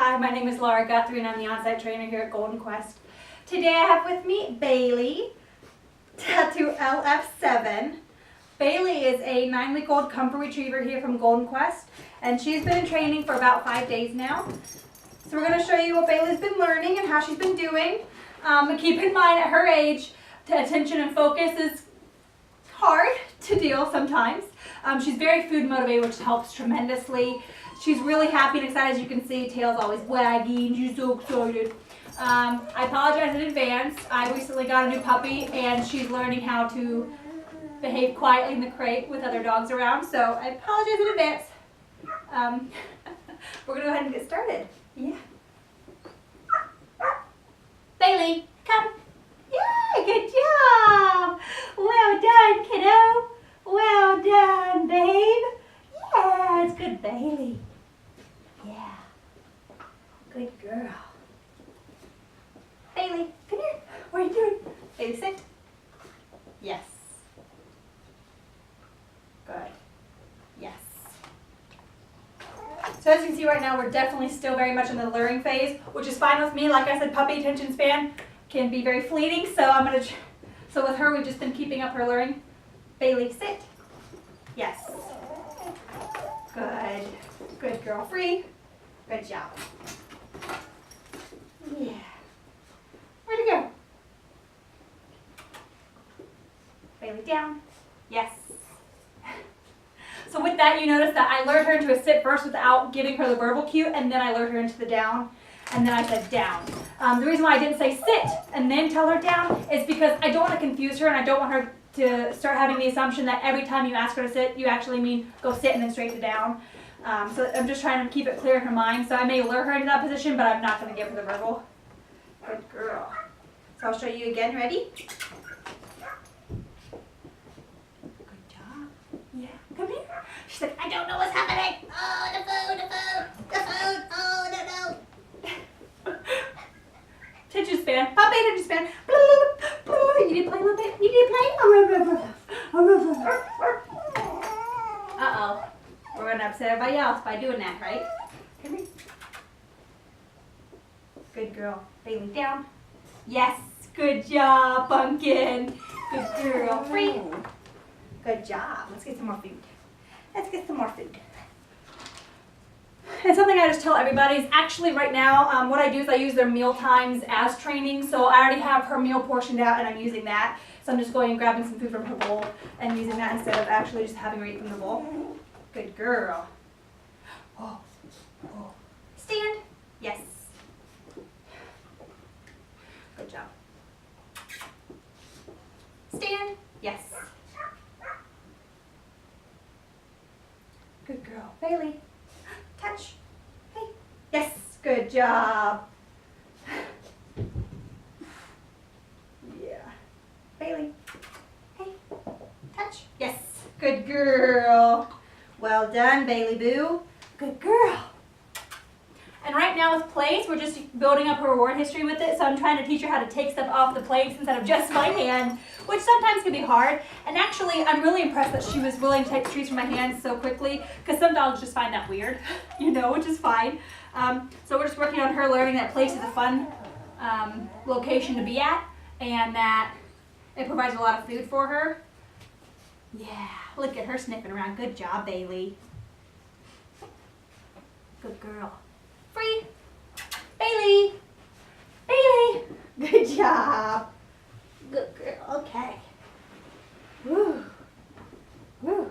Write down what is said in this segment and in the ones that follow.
Hi, my name is Laura Guthrie and I'm the on-site trainer here at GoldenQuest. Today I have with me Bailey, tattoo LF7. Bailey is a 9-week-old comfort retriever here from GoldenQuest, and she's been in training for about 5 days now. So we're going to show you what Bailey's been learning and how she's been doing. Keep in mind at her age, attention and focus is hard to deal sometimes. She's very food motivated, which helps tremendously. She's really happy and excited, as you can see. Tail's always wagging. She's so excited. I apologize in advance. I recently got a new puppy, and she's learning how to behave quietly in the crate with other dogs around. So I apologize in advance. We're going to go ahead and get started. Yeah. Bailey, come. Yeah, good job. Well done, kiddo. Well done, babe. Yeah, it's good, Bailey. Yeah. Good girl. Bailey, come here. What are you doing? Bailey, sit. Yes. Good. Yes. So as you can see right now, we're definitely still very much in the learning phase, which is fine with me. Like I said, puppy attention span can be very fleeting, so with her, we've just been keeping up her learning. Bailey, sit. Yes. Good. Good girl. Free. Good job. Yeah. Where'd it go? Bailey, down. Yes. So with that, you notice that I lured her into a sit first without giving her the verbal cue, and then I lured her into the down, and then I said down. The reason why I didn't say sit and then tell her down is because I don't want to confuse her, and I don't want her to start having the assumption that every time you ask her to sit, you actually mean go sit and then straight to down. So I'm just trying to keep it clear in her mind. So I may lure her into that position, but I'm not going to give her the verbal. Good girl. So I'll show you again. Ready? Good job. Yeah. Come here. She's like, I don't know what's happening. Oh, the food. Oh, no. Attention span. Puppy attention span. You need to play a little bit? You need to play? Uh-oh. We're going to upset everybody else by doing that, right? Come here. Good girl. Bailey, down. Yes. Good job, Pumpkin. Good girl. Free. Good job. Let's get some more food. Let's get some more food. And something I just tell everybody is actually right now, what I do is I use their meal times as training. So I already have her meal portioned out and I'm using that. So I'm just going and grabbing some food from her bowl and using that instead of actually just having her eat from the bowl. Good girl. Oh. Oh. Stand. Yes. Good job. Stand. Yes. Good girl. Bailey. Touch. Hey. Yes. Good job. Yeah. Bailey. Hey. Touch. Yes. Good girl. Well done, Bailey Boo. Good girl. And right now with plates, we're just building up her reward history with it. So I'm trying to teach her how to take stuff off the plates instead of just my hand, which sometimes can be hard. And actually, I'm really impressed that she was willing to take treats from my hands so quickly, because some dogs just find that weird, which is fine. So we're just working on her learning that place is a fun location to be at, and that it provides a lot of food for her. Yeah, look at her sniffing around. Good job, Bailey. Good girl. Free. Bailey. Bailey. Good job. Good girl. Okay. Woo. Woo.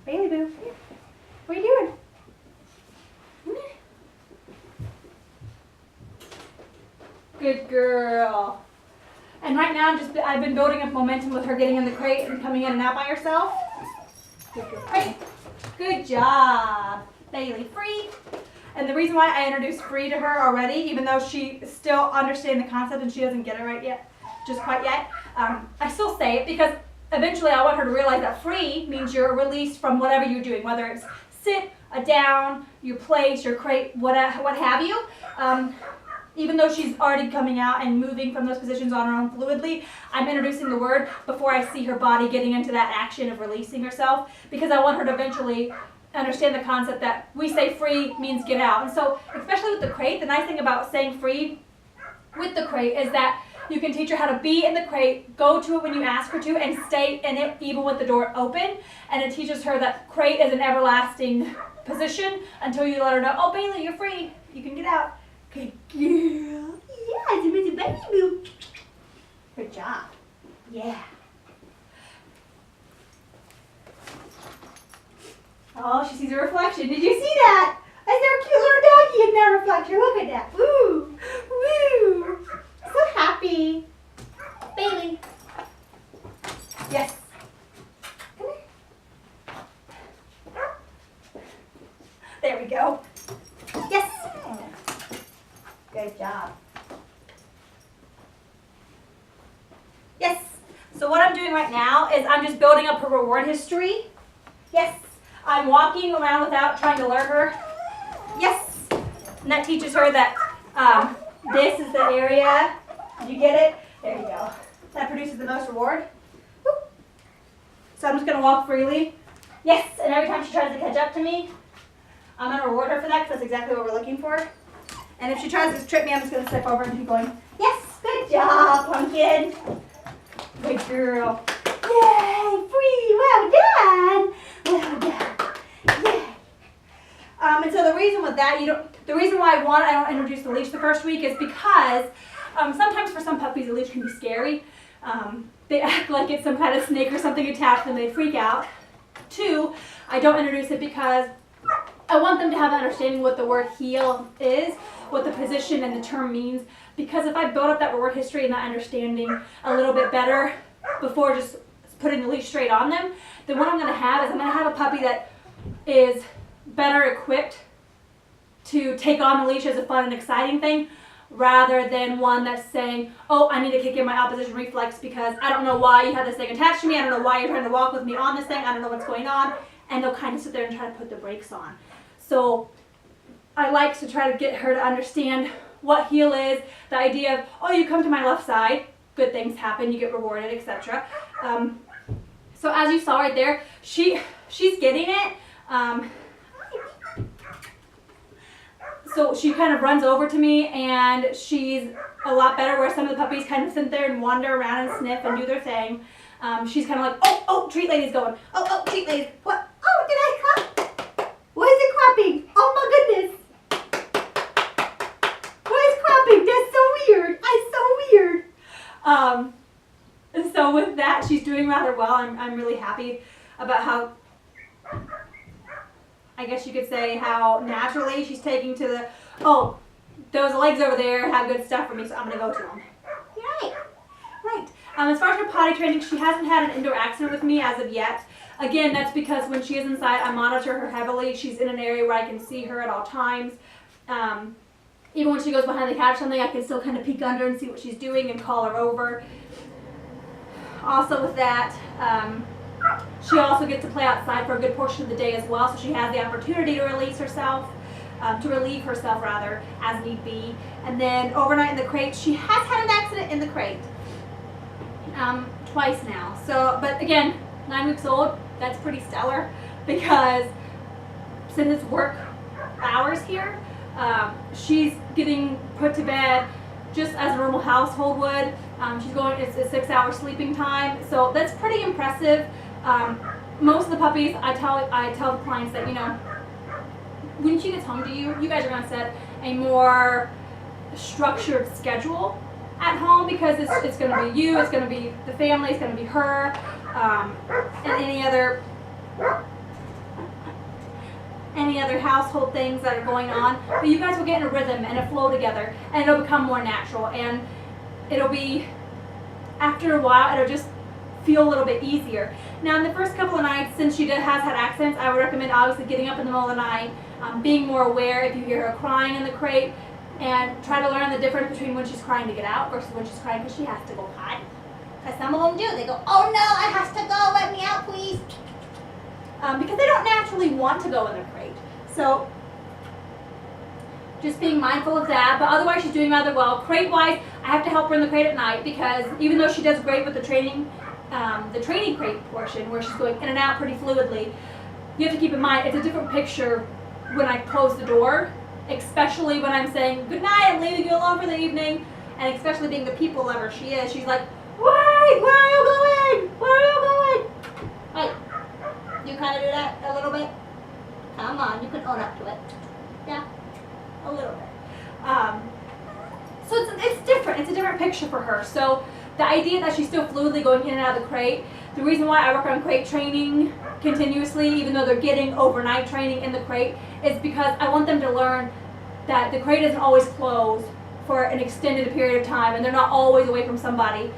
Bailey Boo. What are you doing? Come here. Good girl. And right now, I've been building up momentum with her getting in the crate and coming in and out by herself. Good girl. Hey. Good job. Bailey, free. And the reason why I introduced free to her already, even though she still understands the concept and she doesn't get it right yet, just quite yet, I still say it because eventually I want her to realize that free means you're released from whatever you're doing, whether it's sit, a down, your place, your crate, what have you. Even though she's already coming out and moving from those positions on her own fluidly, I'm introducing the word before I see her body getting into that action of releasing herself, because I want her to eventually understand the concept that we say free means get out. And so, especially with the crate, the nice thing about saying free with the crate is that you can teach her how to be in the crate, go to it when you ask her to, and stay in it even with the door open. And it teaches her that crate is an everlasting position until you let her know, oh, Bailey, you're free. You can get out. Good girl. Yeah, it's a baby. Good job. Yeah. Oh, she sees a reflection. Did you see that? Is there a cute little doggy in that reflection? Look at that. Woo! Woo! So happy. Bailey. Yes. Come here. There we go. Yes. Good job. Yes. So what I'm doing right now is I'm just building up her reward history. Yes. I'm walking around without trying to alert her. Yes. And that teaches her that this is the area. Did you get it? There you go. That produces the most reward. Woo. So I'm just going to walk freely. Yes. And every time she tries to catch up to me, I'm going to reward her for that because that's exactly what we're looking for. And if she tries to trip me, I'm just going to step over and keep going. Yes. Good job, pumpkin. Good girl. Yay. Free. Well done. Well done. Yay. And so the reason with that, the reason why I don't introduce the leash the first week is because sometimes for some puppies the leash can be scary. They act like it's some kind of snake or something attached and they freak out. 2, I don't introduce it because I want them to have an understanding what the word heel is, what the position and the term means. Because if I build up that word history and that understanding a little bit better before just putting the leash straight on them, then what I'm going to have is I'm going to have a puppy that is better equipped to take on the leash as a fun and exciting thing rather than one that's saying, oh, I need to kick in my opposition reflex because I don't know why you have this thing attached to me, I don't know why you're trying to walk with me on this thing, I don't know what's going on, and they'll kind of sit there and try to put the brakes on. So I like to try to get her to understand what heel is, the idea of, oh, you come to my left side, good things happen, you get rewarded, etc. So as you saw right there, she's getting it. So she kind of runs over to me and she's a lot better, where some of the puppies kind of sit there and wander around and sniff and do their thing. She's kind of like, oh, treat lady's going. Oh, treat lady. What? Oh, did I clap? Why is it clapping? Oh my goodness. Why is clapping? That's so weird. I'm so weird. And so with that, she's doing rather well. I'm really happy about how, I guess you could say, how naturally she's taking to the, oh, those legs over there have good stuff for me, so I'm going to go to them. Right. Right. As far as her potty training, she hasn't had an indoor accident with me as of yet. Again, that's because when she is inside, I monitor her heavily. She's in an area where I can see her at all times. Even when she goes behind the couch or something, I can still kind of peek under and see what she's doing and call her over. Also with that, she also gets to play outside for a good portion of the day as well, so she has the opportunity to release herself, to relieve herself rather, as need be. And then overnight in the crate, she has had an accident in the crate, twice now. So, but again, 9 weeks old, that's pretty stellar, because since it's work hours here, she's getting put to bed just as a normal household would. She's going, it's a 6-hour sleeping time, so that's pretty impressive. Most of the puppies, I tell the clients that, you know, when she gets home to you, you guys are going to set a more structured schedule at home, because it's going to be you, it's going to be the family, it's going to be her, and any other household things that are going on. But you guys will get in a rhythm and a flow together, and it'll become more natural, and it'll be, after a while, it'll just feel a little bit easier. Now, in the first couple of nights, since she has had accidents, I would recommend obviously getting up in the middle of the night, being more aware if you hear her crying in the crate, and try to learn the difference between when she's crying to get out versus when she's crying because she has to go potty. Because some of them do. They go, oh no, I have to go, let me out please. Because they don't naturally want to go in the crate. So just being mindful of that, but otherwise she's doing rather well. Crate-wise, I have to help her in the crate at night, because even though she does great with the training crate portion, where she's going in and out pretty fluidly, you have to keep in mind it's a different picture when I close the door, especially when I'm saying, good night, I'm leaving you alone for the evening, and especially being the people lover she is, she's like, wait, where are you going? Where are you going? Hey, you kind of do that a little bit? Come on, you can own up to it. Yeah, a little bit. So it's different. It's a different picture for her. So the idea that she's still fluidly going in and out of the crate, the reason why I work on crate training continuously, even though they're getting overnight training in the crate, is because I want them to learn that the crate isn't always closed for an extended period of time, and they're not always away from somebody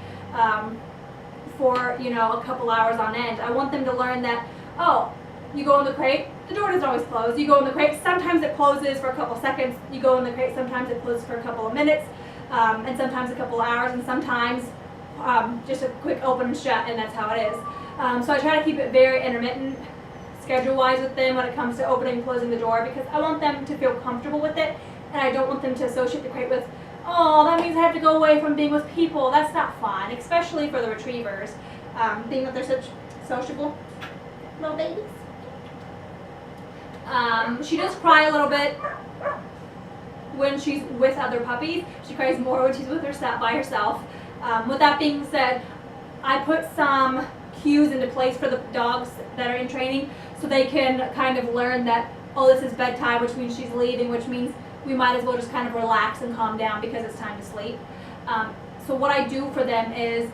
for, you know, a couple hours on end. I want them to learn that, oh, you go in the crate, the door doesn't always close. You go in the crate, sometimes it closes for a couple seconds. You go in the crate, sometimes it closes for a couple of minutes, and sometimes a couple of hours, and sometimes just a quick open and shut, and that's how it is. So I try to keep it very intermittent schedule-wise with them when it comes to opening and closing the door, because I want them to feel comfortable with it, and I don't want them to associate the crate with, oh, that means I have to go away from being with people. That's not fun, especially for the retrievers, being that they're such sociable little babies. She does cry a little bit when she's with other puppies. She cries more when she's with herself, by herself. With that being said, I put some cues into place for the dogs that are in training so they can kind of learn that, oh, this is bedtime, which means she's leaving, which means we might as well just kind of relax and calm down because it's time to sleep. So what I do for them is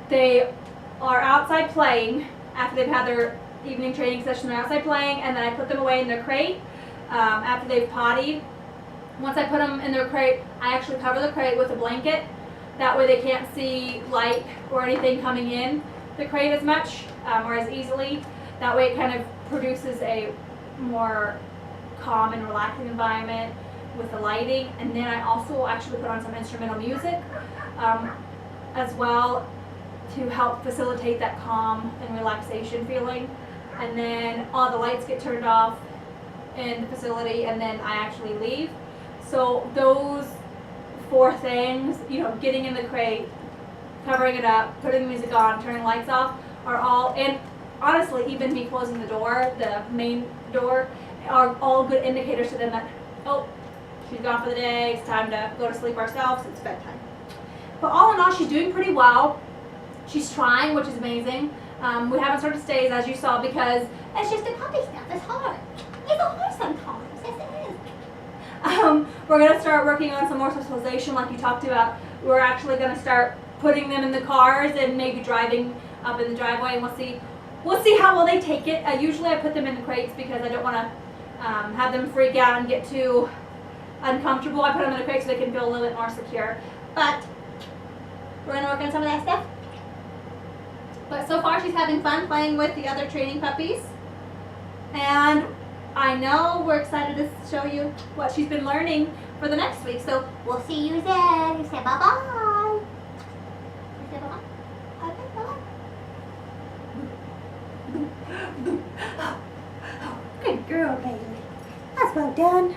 they are outside playing after they've had their evening training session. They're outside playing, and then I put them away in their crate after they've pottied. Once I put them in their crate, I actually cover the crate with a blanket. That way they can't see light or anything coming in the crate as much or as easily. That way it kind of produces a more calm and relaxing environment with the lighting. And then I also actually put on some instrumental music as well to help facilitate that calm and relaxation feeling. And then all the lights get turned off in the facility, and then I actually leave. So those 4 things, you know, getting in the crate, covering it up, putting the music on, turning lights off, are all, and honestly even me closing the door, the main door, are all good indicators to them that, oh, she's gone for the day, it's time to go to sleep ourselves, it's bedtime. But all in all, she's doing pretty well. She's trying, which is amazing. We haven't started stays, as you saw, because it's just a puppy stuff. It's hard. It's hard sometimes. Yes, it is. We're going to start working on some more socialization, like you talked about. We're actually going to start putting them in the cars and maybe driving up in the driveway, and we'll see how well they take it. Usually I put them in the crates because I don't want to have them freak out and get too uncomfortable. I put them in the crate so they can feel a little bit more secure. But we're going to work on some of that stuff. But so far she's having fun playing with the other training puppies. And I know we're excited to show you what she's been learning for the next week. So we'll see you then. You say bye-bye. You say bye-bye. Okay, bye-bye. Good girl, baby. That's well done.